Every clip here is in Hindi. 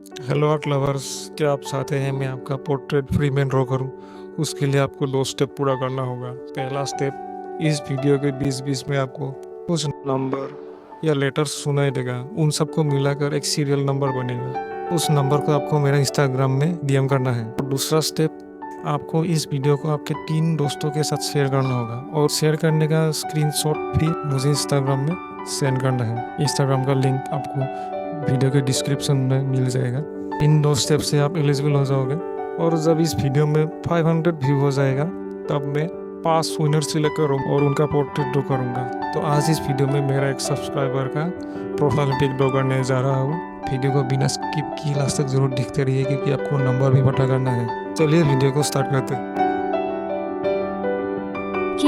हेलो आर्ट लवर्स, क्या आप चाहते हैं मैं आपका पोर्ट्रेट फ्री में ड्रॉ करूं? उसके लिए आपको 2 स्टेप पूरा करना होगा। पहला स्टेप, इस वीडियो के बीच बीच में आपको कुछ नंबर या लेटर्स सुनाई देगा। उन सबको मिलाकर एक सीरियल नंबर बनेगा। उस नंबर को आपको मेरा इंस्टाग्राम में डीएम करना है। और दूसरा स्टेप, आपको इस वीडियो को आपके 3 दोस्तों के साथ शेयर करना होगा और शेयर करने का स्क्रीनशॉट भी मुझे इंस्टाग्राम में सेंड करना है। इंस्टाग्राम का लिंक आपको वीडियो के डिस्क्रिप्शन में मिल जाएगा। इन 2 स्टेप से आप एलिजिबल हो जाओगे और जब इस वीडियो में 500 व्यू हो जाएगा तब मैं 5 विनर सिलेक्ट करूँगा और उनका पोर्ट्रेट ड्रॉ करूँगा। तो आज इस वीडियो में मेरा एक सब्सक्राइबर का प्रोफाइल पिक ड्रॉ करने जा रहा हूँ। वीडियो को बिना स्किप किए लास्ट तक जरूर देखते रहिए क्योंकि आपको नंबर भी पता करना है। चलिए वीडियो को स्टार्ट करते हैं। K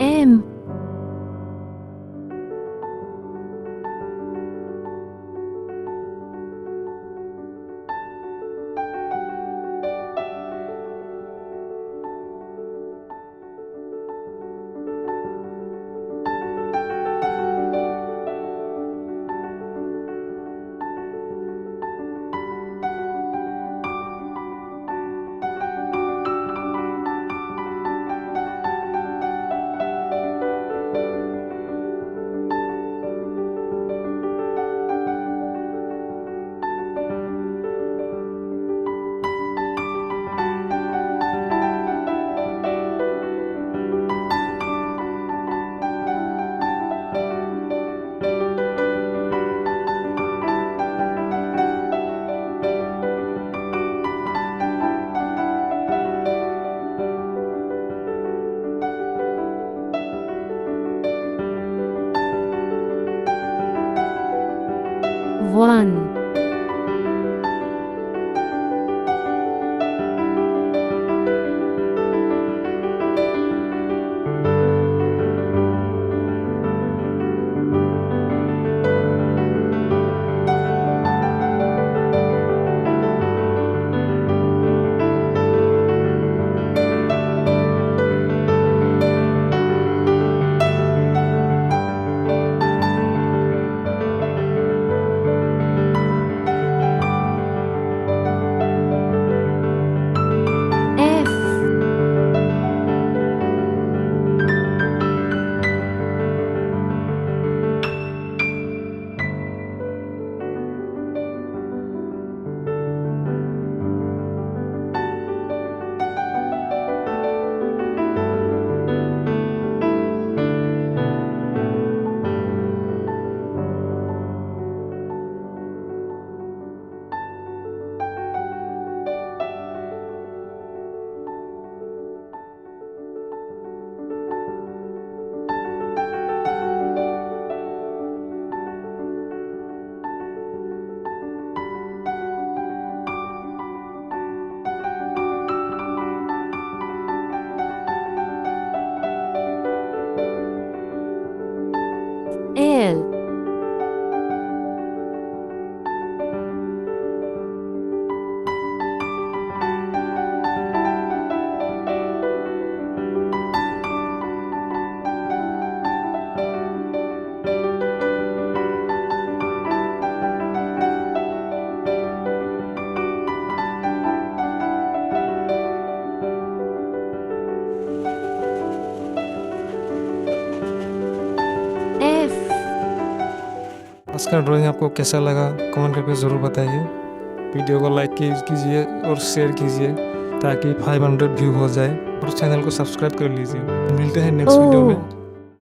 M One F L आज का ड्राइंग आपको कैसा लगा कमेंट करके ज़रूर बताइए। वीडियो को लाइक कीजिए और शेयर कीजिए ताकि 500 व्यू हो जाए और चैनल को सब्सक्राइब कर लीजिए। मिलते हैं नेक्स्ट वीडियो ओ में।